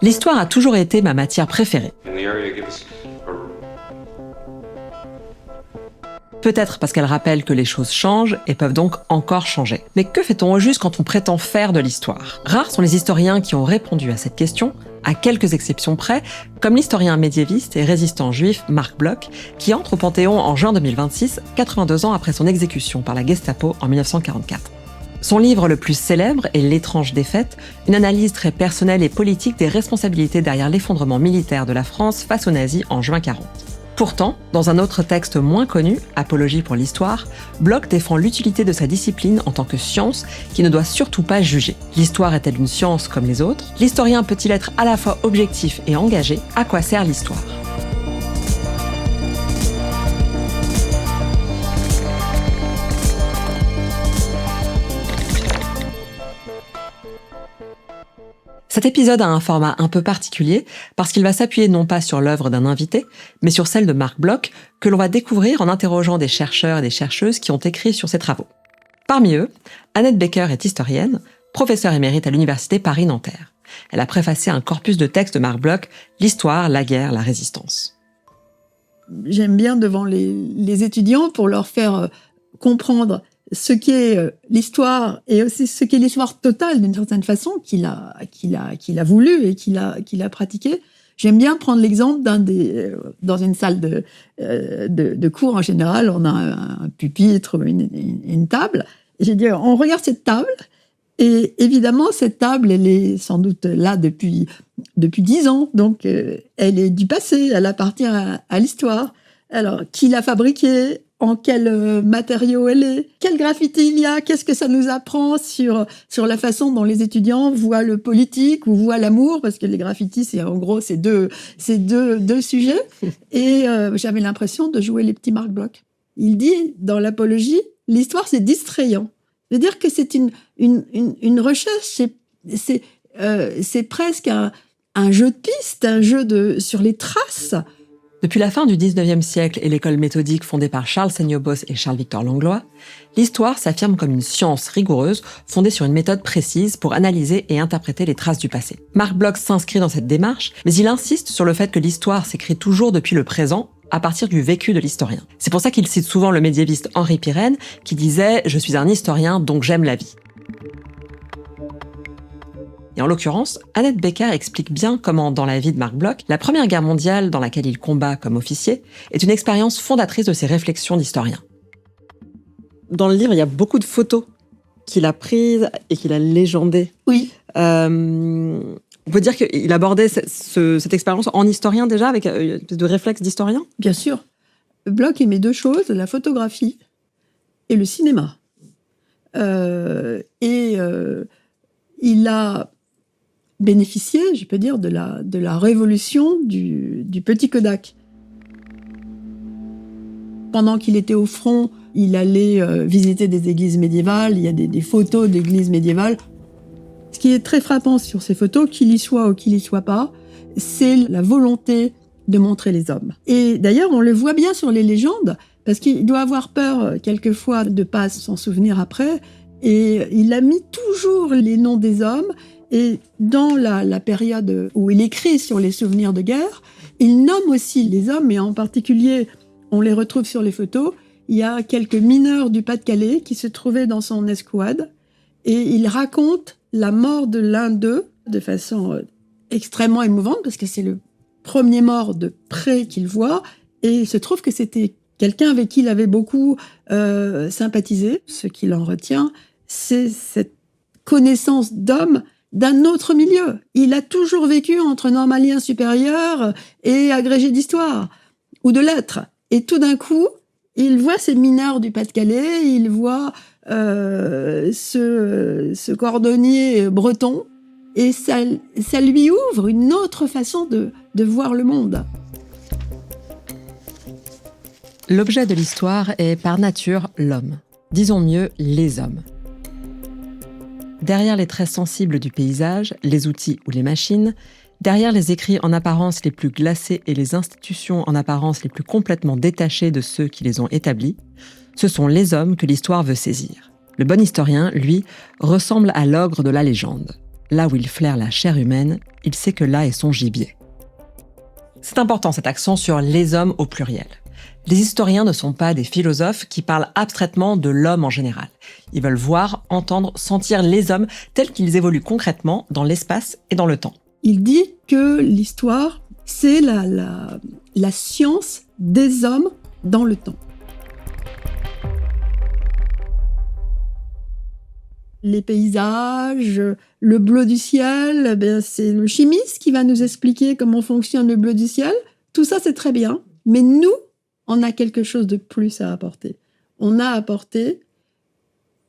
L'histoire a toujours été ma matière préférée. Peut-être parce qu'elle rappelle que les choses changent et peuvent donc encore changer. Mais que fait-on au juste quand on prétend faire de l'histoire ? Rares sont les historiens qui ont répondu à cette question, à quelques exceptions près, comme l'historien médiéviste et résistant juif Marc Bloch, qui entre au Panthéon en juin 2026, 82 ans après son exécution par la Gestapo en 1944. Son livre le plus célèbre est L'étrange défaite, une analyse très personnelle et politique des responsabilités derrière l'effondrement militaire de la France face aux nazis en juin 40. Pourtant, dans un autre texte moins connu, Apologie pour l'histoire, Bloch défend l'utilité de sa discipline en tant que science qui ne doit surtout pas juger. L'histoire est-elle une science comme les autres ? L'historien peut-il être à la fois objectif et engagé ? À quoi sert l'histoire ? Cet épisode a un format un peu particulier parce qu'il va s'appuyer non pas sur l'œuvre d'un invité, mais sur celle de Marc Bloch, que l'on va découvrir en interrogeant des chercheurs et des chercheuses qui ont écrit sur ses travaux. Parmi eux, Annette Becker est historienne, professeure émérite à l'université Paris-Nanterre. Elle a préfacé un corpus de textes de Marc Bloch, l'histoire, la guerre, la résistance. J'aime bien devant les étudiants pour leur faire comprendre ce qu'est l'histoire et aussi ce qu'est l'histoire totale d'une certaine façon qu'il a voulu et qu'il a pratiqué. J'aime bien prendre l'exemple dans une salle de cours en général, on a un pupitre, une table. Et j'ai dit, on regarde cette table et évidemment cette table, elle est sans doute là depuis 10 ans, donc elle est du passé, elle appartient à l'histoire. Alors, qui l'a fabriquée ? En quel matériau elle est, quel graffiti il y a, qu'est-ce que ça nous apprend sur la façon dont les étudiants voient le politique ou voient l'amour, parce que les graffitis, c'est en gros ces deux sujets. Et j'avais l'impression de jouer les petits Marc Bloch. Il dit dans l'Apologie, l'histoire c'est distrayant. C'est-à-dire que c'est une recherche, c'est presque un jeu de piste, un jeu sur les traces. Depuis la fin du XIXe siècle et l'école méthodique fondée par Charles Seignobos et Charles-Victor Langlois, l'histoire s'affirme comme une science rigoureuse fondée sur une méthode précise pour analyser et interpréter les traces du passé. Marc Bloch s'inscrit dans cette démarche, mais il insiste sur le fait que l'histoire s'écrit toujours depuis le présent, à partir du vécu de l'historien. C'est pour ça qu'il cite souvent le médiéviste Henri Pirenne, qui disait « Je suis un historien, donc j'aime la vie ». Et en l'occurrence, Annette Becker explique bien comment, dans la vie de Marc Bloch, la Première Guerre mondiale, dans laquelle il combat comme officier, est une expérience fondatrice de ses réflexions d'historien. Dans le livre, il y a beaucoup de photos qu'il a prises et qu'il a légendées. Oui. On peut dire qu'il abordait cette expérience en historien déjà, avec de réflexes d'historien ? Bien sûr. Bloch aimait deux choses, la photographie et le cinéma. Il a bénéficié, je peux dire, de la révolution du petit Kodak. Pendant qu'il était au front, il allait visiter des églises médiévales, il y a des photos d'églises médiévales. Ce qui est très frappant sur ces photos, qu'il y soit ou qu'il y soit pas, c'est la volonté de montrer les hommes. Et d'ailleurs, on le voit bien sur les légendes, parce qu'il doit avoir peur quelquefois de ne pas s'en souvenir après, et il a mis toujours les noms des hommes. Et dans la période où il écrit sur les souvenirs de guerre, il nomme aussi les hommes, et en particulier, on les retrouve sur les photos. Il y a quelques mineurs du Pas-de-Calais qui se trouvaient dans son escouade, et il raconte la mort de l'un d'eux de façon extrêmement émouvante, parce que c'est le premier mort de près qu'il voit, et il se trouve que c'était quelqu'un avec qui il avait beaucoup sympathisé. Ce qu'il en retient, c'est cette connaissance d'homme d'un autre milieu. Il a toujours vécu entre normalien supérieur et agrégé d'histoire, ou de lettres. Et tout d'un coup, il voit ces mineurs du Pas-de-Calais, il voit ce cordonnier breton, et ça lui ouvre une autre façon de voir le monde. L'objet de l'histoire est par nature l'homme. Disons mieux, les hommes. Derrière les traits sensibles du paysage, les outils ou les machines, derrière les écrits en apparence les plus glacés et les institutions en apparence les plus complètement détachées de ceux qui les ont établis, ce sont les hommes que l'histoire veut saisir. Le bon historien, lui, ressemble à l'ogre de la légende. Là où il flaire la chair humaine, il sait que là est son gibier. C'est important cet accent sur les hommes au pluriel. Les historiens ne sont pas des philosophes qui parlent abstraitement de l'homme en général. Ils veulent voir, entendre, sentir les hommes tels qu'ils évoluent concrètement dans l'espace et dans le temps. Il dit que l'histoire, c'est la science des hommes dans le temps. Les paysages, le bleu du ciel, c'est le chimiste qui va nous expliquer comment fonctionne le bleu du ciel. Tout ça, c'est très bien. Mais nous, on a quelque chose de plus à apporter. On a apporté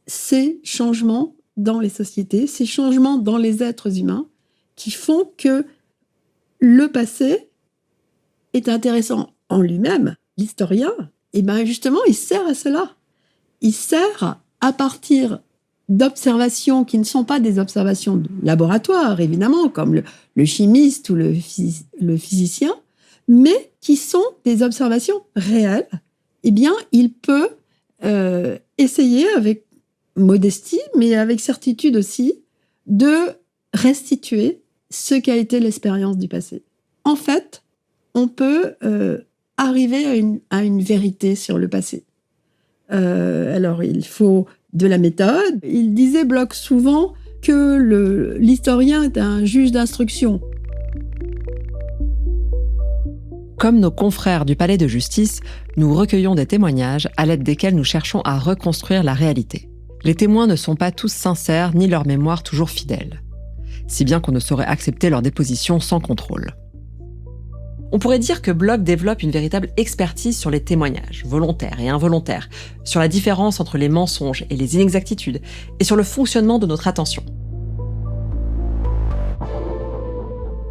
ces changements dans les sociétés, ces changements dans les êtres humains qui font que le passé est intéressant en lui-même. L'historien, justement, il sert à cela. Il sert à partir d'observations qui ne sont pas des observations de laboratoire, évidemment, comme le chimiste ou le physicien, mais qui sont des observations réelles. Il peut essayer avec modestie, mais avec certitude aussi, de restituer ce qu'a été l'expérience du passé. En fait, on peut arriver à une vérité sur le passé. Alors, il faut de la méthode. Il disait, Bloch, souvent que l'historien est un juge d'instruction. Comme nos confrères du Palais de Justice, nous recueillons des témoignages à l'aide desquels nous cherchons à reconstruire la réalité. Les témoins ne sont pas tous sincères ni leur mémoire toujours fidèle, si bien qu'on ne saurait accepter leur déposition sans contrôle. On pourrait dire que Bloch développe une véritable expertise sur les témoignages, volontaires et involontaires, sur la différence entre les mensonges et les inexactitudes, et sur le fonctionnement de notre attention.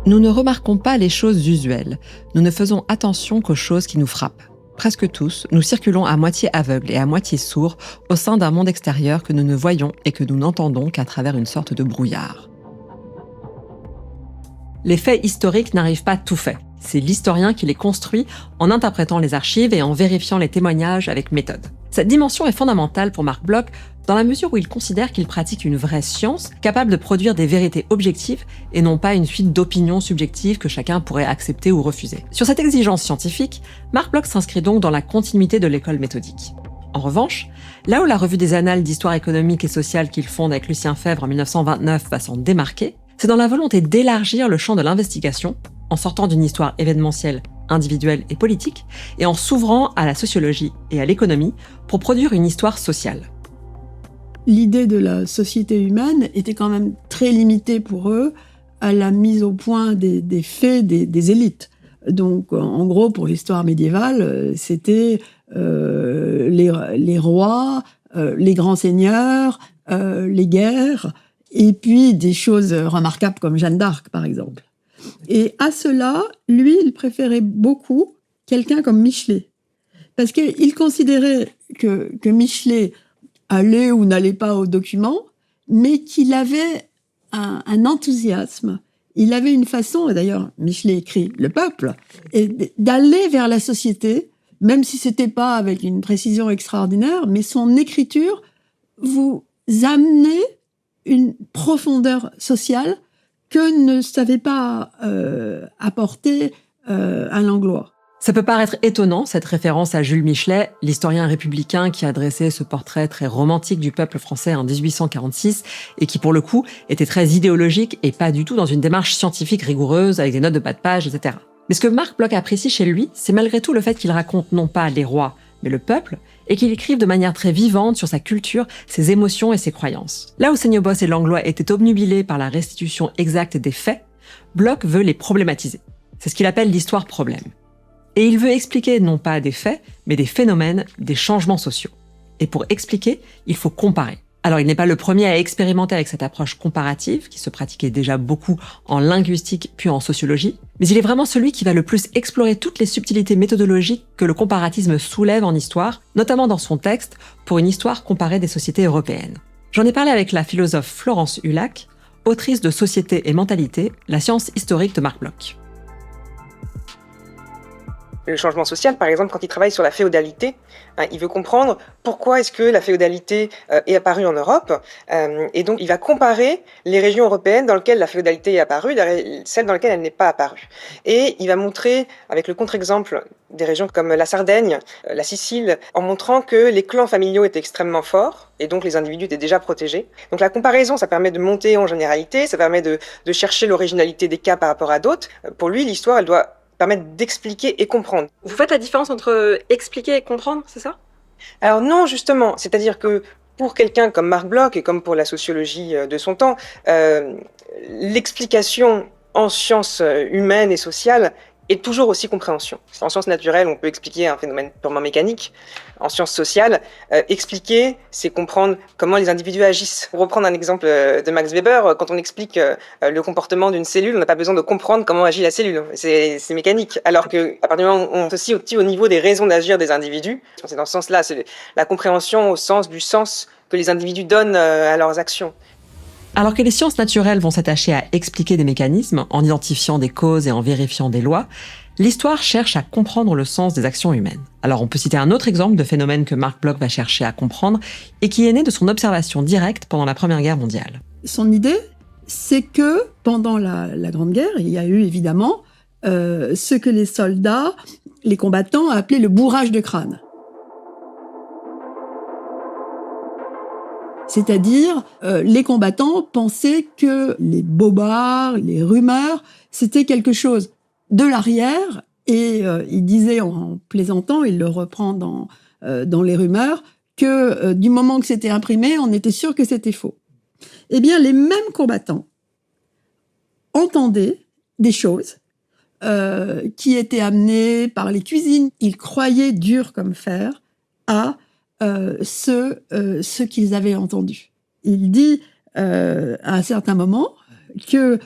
Nous ne remarquons pas les choses usuelles, nous ne faisons attention qu'aux choses qui nous frappent. Presque tous, nous circulons à moitié aveugles et à moitié sourds au sein d'un monde extérieur que nous ne voyons et que nous n'entendons qu'à travers une sorte de brouillard. Les faits historiques n'arrivent pas tout faits. C'est l'historien qui les construit en interprétant les archives et en vérifiant les témoignages avec méthode. Cette dimension est fondamentale pour Marc Bloch dans la mesure où il considère qu'il pratique une vraie science capable de produire des vérités objectives et non pas une suite d'opinions subjectives que chacun pourrait accepter ou refuser. Sur cette exigence scientifique, Marc Bloch s'inscrit donc dans la continuité de l'école méthodique. En revanche, là où la revue des Annales d'histoire économique et sociale qu'il fonde avec Lucien Febvre en 1929 va s'en démarquer, c'est dans la volonté d'élargir le champ de l'investigation en sortant d'une histoire événementielle, individuelle et politique, et en s'ouvrant à la sociologie et à l'économie pour produire une histoire sociale. L'idée de la société humaine était quand même très limitée pour eux à la mise au point des faits des élites. Donc, en gros, pour l'histoire médiévale, c'était les rois, les grands seigneurs, les guerres, et puis des choses remarquables comme Jeanne d'Arc, par exemple. Et à cela, lui, il préférait beaucoup quelqu'un comme Michelet. Parce qu'il considérait que Michelet allait ou n'allait pas aux documents, mais qu'il avait un enthousiasme. Il avait une façon, et d'ailleurs Michelet écrit « Le peuple », et d'aller vers la société, même si c'était pas avec une précision extraordinaire, mais son écriture vous amenait une profondeur sociale que ne savait pas apporter un Langlois. Ça peut paraître étonnant, cette référence à Jules Michelet, l'historien républicain qui a dressé ce portrait très romantique du peuple français en 1846 et qui, pour le coup, était très idéologique et pas du tout dans une démarche scientifique rigoureuse avec des notes de bas de page, etc. Mais ce que Marc Bloch apprécie chez lui, c'est malgré tout le fait qu'il raconte non pas les rois, mais le peuple, et qu'il écrive de manière très vivante sur sa culture, ses émotions et ses croyances. Là où Seignobos et Langlois étaient obnubilés par la restitution exacte des faits, Bloch veut les problématiser. C'est ce qu'il appelle l'histoire-problème. Et il veut expliquer non pas des faits, mais des phénomènes, des changements sociaux. Et pour expliquer, il faut comparer. Alors il n'est pas le premier à expérimenter avec cette approche comparative, qui se pratiquait déjà beaucoup en linguistique puis en sociologie, mais il est vraiment celui qui va le plus explorer toutes les subtilités méthodologiques que le comparatisme soulève en histoire, notamment dans son texte « Pour une histoire comparée des sociétés européennes ». J'en ai parlé avec la philosophe Florence Hulac, autrice de Société et mentalité, la science historique de Marc Bloch. le changement social, par exemple, quand il travaille sur la féodalité, il veut comprendre pourquoi est-ce que la féodalité est apparue en Europe, et donc il va comparer les régions européennes dans lesquelles la féodalité est apparue, celles dans lesquelles elle n'est pas apparue. Et il va montrer, avec le contre-exemple des régions comme la Sardaigne, la Sicile, en montrant que les clans familiaux étaient extrêmement forts, et donc les individus étaient déjà protégés. Donc la comparaison, ça permet de monter en généralité, ça permet de chercher l'originalité des cas par rapport à d'autres. Pour lui, l'histoire, elle doit permettre d'expliquer et comprendre. Vous faites la différence entre expliquer et comprendre, c'est ça? Alors non, justement, c'est-à-dire que pour quelqu'un comme Marc Bloch et comme pour la sociologie de son temps, l'explication en sciences humaines et sociales est toujours aussi compréhension. En sciences naturelles, on peut expliquer un phénomène purement mécanique. En sciences sociales, expliquer, c'est comprendre comment les individus agissent. Pour reprendre un exemple de Max Weber, quand on explique le comportement d'une cellule, on n'a pas besoin de comprendre comment agit la cellule. C'est mécanique. Alors que, à partir du moment où on s'associe au niveau des raisons d'agir des individus, c'est dans ce sens-là, c'est la compréhension au sens du sens que les individus donnent à leurs actions. Alors que les sciences naturelles vont s'attacher à expliquer des mécanismes en identifiant des causes et en vérifiant des lois, l'histoire cherche à comprendre le sens des actions humaines. Alors on peut citer un autre exemple de phénomène que Marc Bloch va chercher à comprendre et qui est né de son observation directe pendant la Première Guerre mondiale. Son idée, c'est que pendant la Grande Guerre, il y a eu évidemment ce que les soldats, les combattants appelaient le bourrage de crâne. C'est-à-dire, les combattants pensaient que les bobards, les rumeurs, c'était quelque chose de l'arrière, et il disait en plaisantant, il le reprend dans les rumeurs, que du moment que c'était imprimé, on était sûr que c'était faux. Eh bien, les mêmes combattants entendaient des choses qui étaient amenées par les cuisines. Ils croyaient dur comme fer à ce qu'ils avaient entendu. Il dit à un certain moment que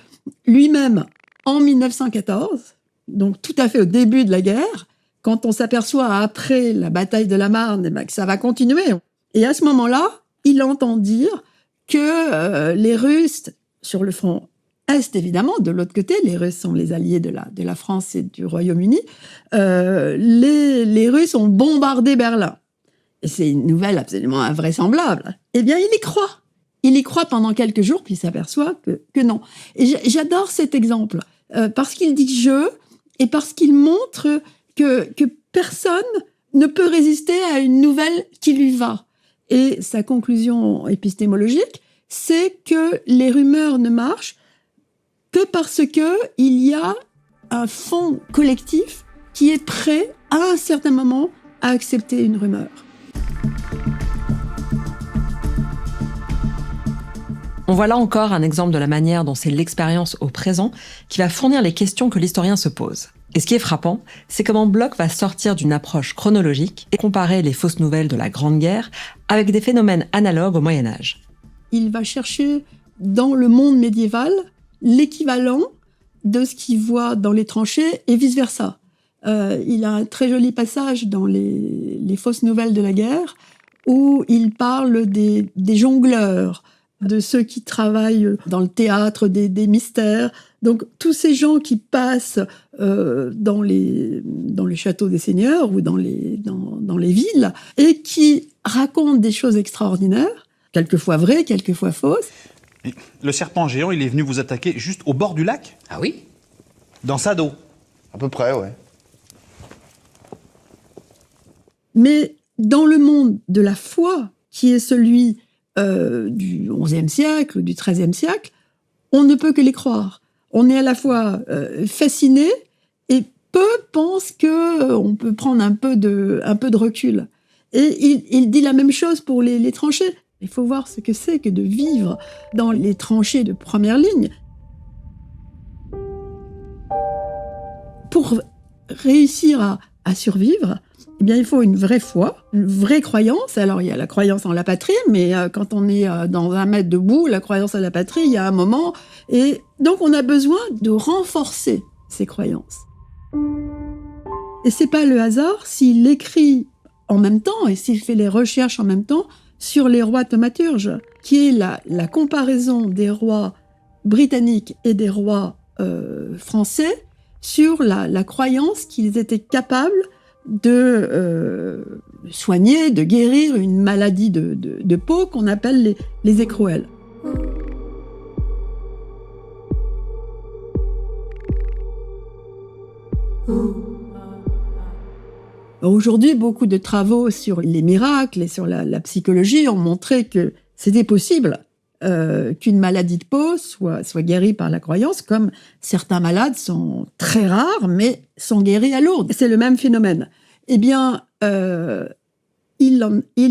lui-même, en 1914, donc tout à fait au début de la guerre, quand on s'aperçoit après la bataille de la Marne que ça va continuer, et à ce moment-là, il entend dire que les Russes, sur le front Est évidemment, de l'autre côté, les Russes sont les alliés de la France et du Royaume-Uni, les Russes ont bombardé Berlin. Et c'est une nouvelle absolument invraisemblable. Eh bien, il y croit. Il y croit pendant quelques jours, puis il s'aperçoit que non. Et j'adore cet exemple, parce qu'il dit « je », et parce qu'il montre que personne ne peut résister à une nouvelle qui lui va. Et sa conclusion épistémologique, c'est que les rumeurs ne marchent que parce qu'il y a un fond collectif qui est prêt, à un certain moment, à accepter une rumeur. On voit là encore un exemple de la manière dont c'est l'expérience au présent qui va fournir les questions que l'historien se pose. Et ce qui est frappant, c'est comment Bloch va sortir d'une approche chronologique et comparer les fausses nouvelles de la Grande Guerre avec des phénomènes analogues au Moyen-Âge. Il va chercher dans le monde médiéval l'équivalent de ce qu'il voit dans les tranchées et vice-versa. Il a un très joli passage dans les fausses nouvelles de la guerre où il parle des jongleurs, de ceux qui travaillent dans le théâtre des mystères. Donc, tous ces gens qui passent dans les châteaux des seigneurs ou dans les villes et qui racontent des choses extraordinaires, quelquefois vraies, quelquefois fausses. Et le serpent géant, il est venu vous attaquer juste au bord du lac? Ah oui? Dans sa dos? À peu près, ouais. Mais dans le monde de la foi, qui est celui du XIe siècle, du XIIIe siècle, on ne peut que les croire. On est à la fois fasciné et peu pensent qu'on peut prendre un peu de recul. Et il dit la même chose pour les tranchées. Il faut voir ce que c'est que de vivre dans les tranchées de première ligne. Pour réussir à survivre, eh bien, il faut une vraie foi, une vraie croyance. Alors, il y a la croyance en la patrie, mais quand on est dans un mètre debout, la croyance en la patrie, il y a un moment. Et donc, on a besoin de renforcer ces croyances. Et c'est pas le hasard s'il écrit en même temps et s'il fait les recherches en même temps sur les rois thaumaturges, qui est la comparaison des rois britanniques et des rois français sur la croyance qu'ils étaient capables de soigner, de guérir une maladie de peau qu'on appelle les écrouelles. Aujourd'hui, beaucoup de travaux sur les miracles et sur la psychologie ont montré que c'était possible qu'une maladie de peau soit guérie par la croyance, comme certains malades sont très rares, mais sont guéris à Lourdes. C'est le même phénomène. Eh bien, il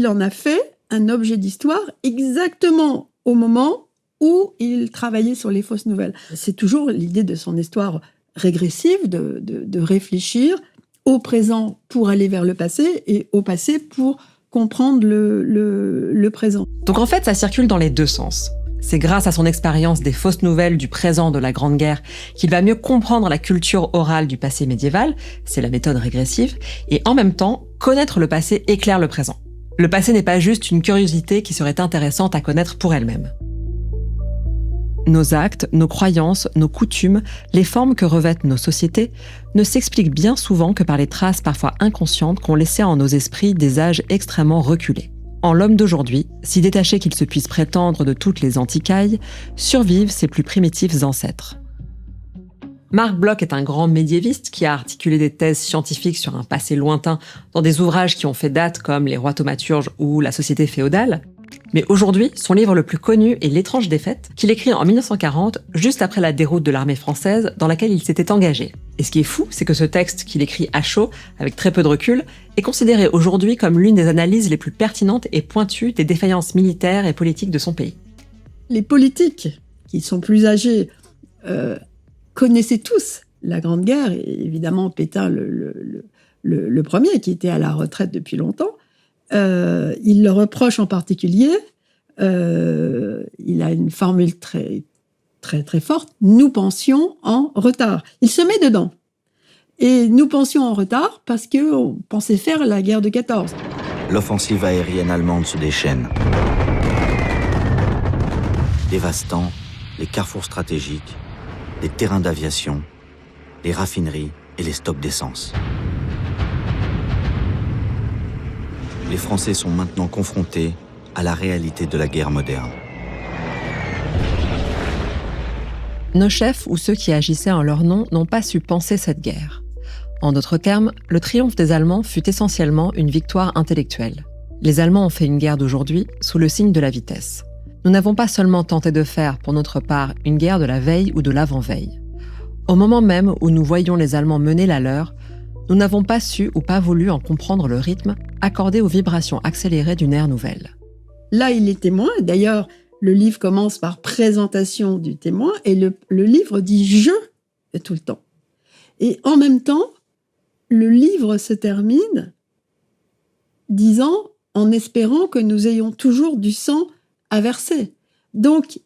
en a fait un objet d'histoire exactement au moment où il travaillait sur les fausses nouvelles. C'est toujours l'idée de son histoire régressive, de réfléchir au présent pour aller vers le passé et au passé pour comprendre le présent. Donc en fait, ça circule dans les deux sens. C'est grâce à son expérience des fausses nouvelles du présent de la Grande Guerre qu'il va mieux comprendre la culture orale du passé médiéval, c'est la méthode régressive, et en même temps, connaître le passé éclaire le présent. Le passé n'est pas juste une curiosité qui serait intéressante à connaître pour elle-même. Nos actes, nos croyances, nos coutumes, les formes que revêtent nos sociétés ne s'expliquent bien souvent que par les traces parfois inconscientes qu'ont laissées en nos esprits des âges extrêmement reculés. En l'homme d'aujourd'hui, si détaché qu'il se puisse prétendre de toutes les antiquailles, survivent ses plus primitifs ancêtres. Marc Bloch est un grand médiéviste qui a articulé des thèses scientifiques sur un passé lointain dans des ouvrages qui ont fait date comme Les Rois thaumaturges ou La Société féodale. Mais aujourd'hui, son livre le plus connu est L'étrange défaite, qu'il écrit en 1940, juste après la déroute de l'armée française dans laquelle il s'était engagé. Et ce qui est fou, c'est que ce texte qu'il écrit à chaud, avec très peu de recul, est considéré aujourd'hui comme l'une des analyses les plus pertinentes et pointues des défaillances militaires et politiques de son pays. Les politiques, qui sont plus âgés, connaissaient tous la Grande Guerre, et évidemment Pétain le premier, qui était à la retraite depuis longtemps. Il le reproche en particulier, il a une formule très, très, très forte, « nous pensions en retard ». Il se met dedans. Et nous pensions en retard parce qu'on pensait faire la guerre de 14. L'offensive aérienne allemande se déchaîne, dévastant les carrefours stratégiques, les terrains d'aviation, les raffineries et les stocks d'essence. Les Français sont maintenant confrontés à la réalité de la guerre moderne. Nos chefs ou ceux qui agissaient en leur nom n'ont pas su penser cette guerre. En d'autres termes, le triomphe des Allemands fut essentiellement une victoire intellectuelle. Les Allemands ont fait une guerre d'aujourd'hui sous le signe de la vitesse. Nous n'avons pas seulement tenté de faire, pour notre part, une guerre de la veille ou de l'avant-veille. Au moment même où nous voyions les Allemands mener la leur, nous n'avons pas su ou pas voulu en comprendre le rythme accordé aux vibrations accélérées d'une ère nouvelle. Là, il est témoin. D'ailleurs, le livre commence par présentation du témoin et le livre dit « je » tout le temps. Et en même temps, le livre se termine disant « en espérant que nous ayons toujours du sang à verser ». Donc,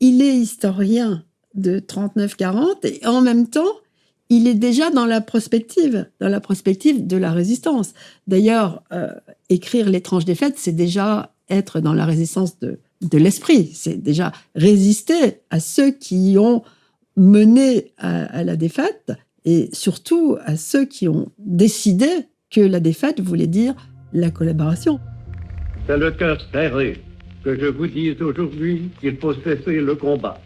il est historien de 39-40 et en même temps, il est déjà dans la prospective de la résistance. D'ailleurs, écrire L'étrange défaite, c'est déjà être dans la résistance de l'esprit. C'est déjà résister à ceux qui ont mené à la défaite et surtout à ceux qui ont décidé que la défaite voulait dire la collaboration. C'est le cœur serré que je vous dis aujourd'hui qu'il faut cesser le combat.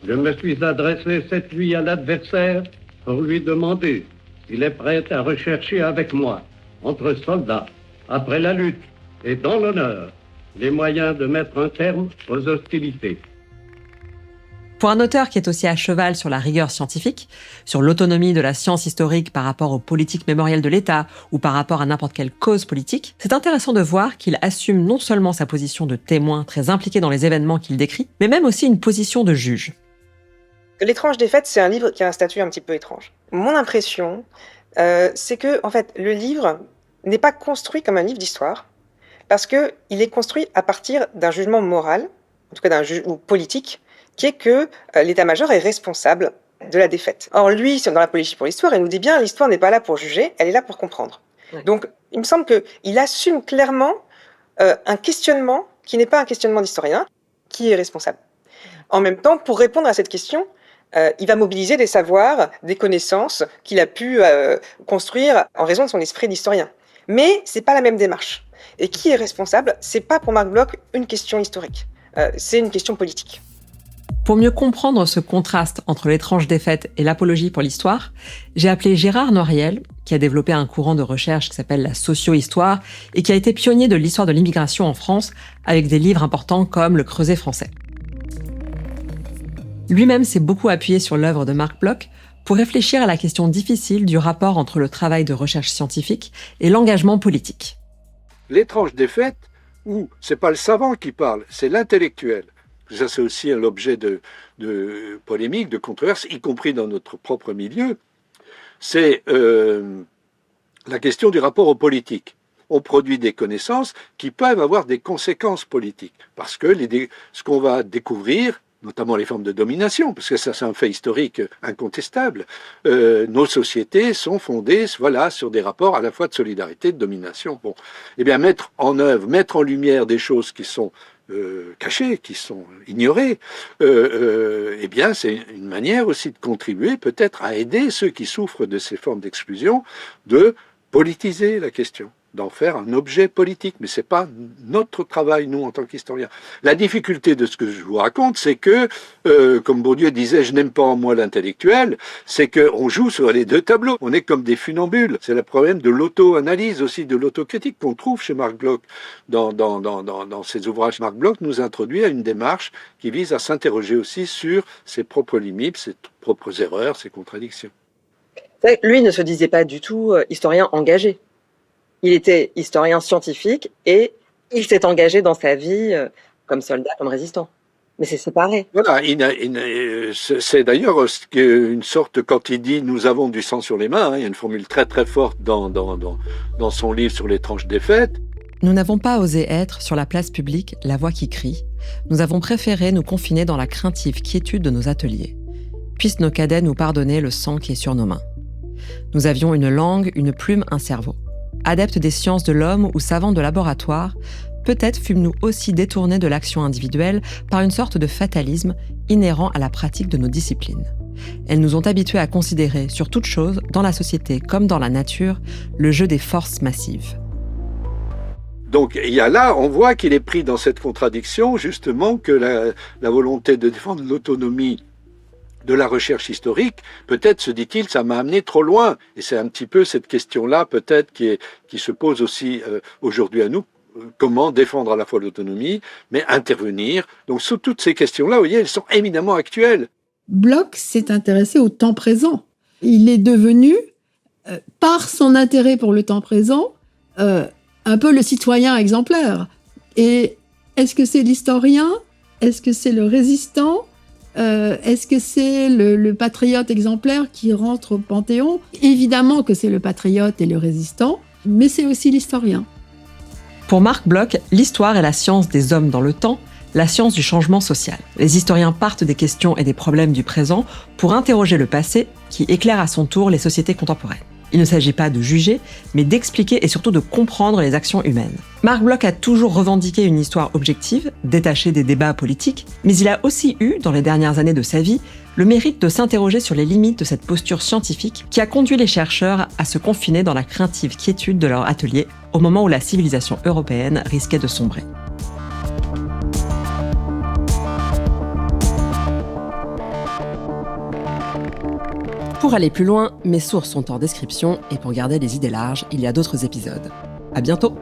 Je me suis adressé cette nuit à l'adversaire pour lui demander s'il est prêt à rechercher avec moi, entre soldats, après la lutte et dans l'honneur, les moyens de mettre un terme aux hostilités. Pour un auteur qui est aussi à cheval sur la rigueur scientifique, sur l'autonomie de la science historique par rapport aux politiques mémorielles de l'État ou par rapport à n'importe quelle cause politique, c'est intéressant de voir qu'il assume non seulement sa position de témoin très impliqué dans les événements qu'il décrit, mais même aussi une position de juge. L'étrange défaite, c'est un livre qui a un statut un petit peu étrange. Mon impression, c'est que en fait, le livre n'est pas construit comme un livre d'histoire, parce qu'il est construit à partir d'un jugement moral, en tout cas d'un jugement politique, qui est que l'état-major est responsable de la défaite. Or, lui, dans l'Apologie pour l'histoire, il nous dit bien, l'histoire n'est pas là pour juger, elle est là pour comprendre. Ouais. Donc, il me semble qu'il assume clairement un questionnement qui n'est pas un questionnement d'historien, qui est responsable. En même temps, pour répondre à cette question, il va mobiliser des savoirs, des connaissances qu'il a pu construire en raison de son esprit d'historien. Mais c'est pas la même démarche. Et qui est responsable? C'est pas pour Marc Bloch une question historique, c'est une question politique. Pour mieux comprendre ce contraste entre l'étrange défaite et l'apologie pour l'histoire, j'ai appelé Gérard Noiriel, qui a développé un courant de recherche qui s'appelle la socio-histoire et qui a été pionnier de l'histoire de l'immigration en France avec des livres importants comme Le Creuset français. Lui-même s'est beaucoup appuyé sur l'œuvre de Marc Bloch pour réfléchir à la question difficile du rapport entre le travail de recherche scientifique et l'engagement politique. L'étrange défaite, où c'est pas le savant qui parle, c'est l'intellectuel. Ça, c'est aussi l'objet de polémiques, de controverses, y compris dans notre propre milieu. C'est la question du rapport aux politiques. On produit des connaissances qui peuvent avoir des conséquences politiques. Parce que ce qu'on va découvrir, notamment les formes de domination, parce que ça c'est un fait historique incontestable, nos sociétés sont fondées sur des rapports à la fois de solidarité, de domination. Bon, eh bien mettre en œuvre, mettre en lumière des choses qui sont cachées, qui sont ignorées, eh bien c'est une manière aussi de contribuer peut-être à aider ceux qui souffrent de ces formes d'exclusion, de politiser la question, d'en faire un objet politique. Mais c'est pas notre travail, nous, en tant qu'historiens. La difficulté de ce que je vous raconte, c'est que, comme Bourdieu disait, je n'aime pas en moi l'intellectuel, c'est qu'on joue sur les deux tableaux. On est comme des funambules. C'est le problème de l'auto-analyse, aussi de l'autocritique qu'on trouve chez Marc Bloch. Dans ses ouvrages, Marc Bloch nous introduit à une démarche qui vise à s'interroger aussi sur ses propres limites, ses propres erreurs, ses contradictions. Lui ne se disait pas du tout historien engagé. Il était historien scientifique et il s'est engagé dans sa vie comme soldat, comme résistant. Mais c'est séparé. Voilà, c'est d'ailleurs une sorte, quand il dit « nous avons du sang sur les mains », il y a une formule très très forte dans son livre sur l'étrange défaite. Nous n'avons pas osé être, sur la place publique, la voix qui crie. Nous avons préféré nous confiner dans la craintive quiétude de nos ateliers. Puissent nos cadets nous pardonner le sang qui est sur nos mains. Nous avions une langue, une plume, un cerveau. Adeptes des sciences de l'homme ou savants de laboratoire, peut-être fûmes-nous aussi détournés de l'action individuelle par une sorte de fatalisme inhérent à la pratique de nos disciplines. Elles nous ont habitués à considérer, sur toute chose, dans la société comme dans la nature, le jeu des forces massives. Donc il y a là, on voit qu'il est pris dans cette contradiction, justement, que la volonté de défendre l'autonomie de la recherche historique, peut-être se dit-il, ça m'a amené trop loin. Et c'est un petit peu cette question-là, peut-être, qui se pose aussi aujourd'hui à nous. Comment défendre à la fois l'autonomie, mais intervenir. Donc, sur toutes ces questions-là, vous voyez, elles sont éminemment actuelles. Bloch s'est intéressé au temps présent. Il est devenu, par son intérêt pour le temps présent, un peu le citoyen exemplaire. Et est-ce que c'est l'historien? Est-ce que c'est le résistant? Est-ce que c'est le patriote exemplaire qui rentre au Panthéon? Évidemment que c'est le patriote et le résistant, mais c'est aussi l'historien. Pour Marc Bloch, l'histoire est la science des hommes dans le temps, la science du changement social. Les historiens partent des questions et des problèmes du présent pour interroger le passé qui éclaire à son tour les sociétés contemporaines. Il ne s'agit pas de juger, mais d'expliquer et surtout de comprendre les actions humaines. Marc Bloch a toujours revendiqué une histoire objective, détachée des débats politiques, mais il a aussi eu, dans les dernières années de sa vie, le mérite de s'interroger sur les limites de cette posture scientifique qui a conduit les chercheurs à se confiner dans la craintive quiétude de leur atelier au moment où la civilisation européenne risquait de sombrer. Pour aller plus loin, mes sources sont en description et pour garder les idées larges, il y a d'autres épisodes. À bientôt!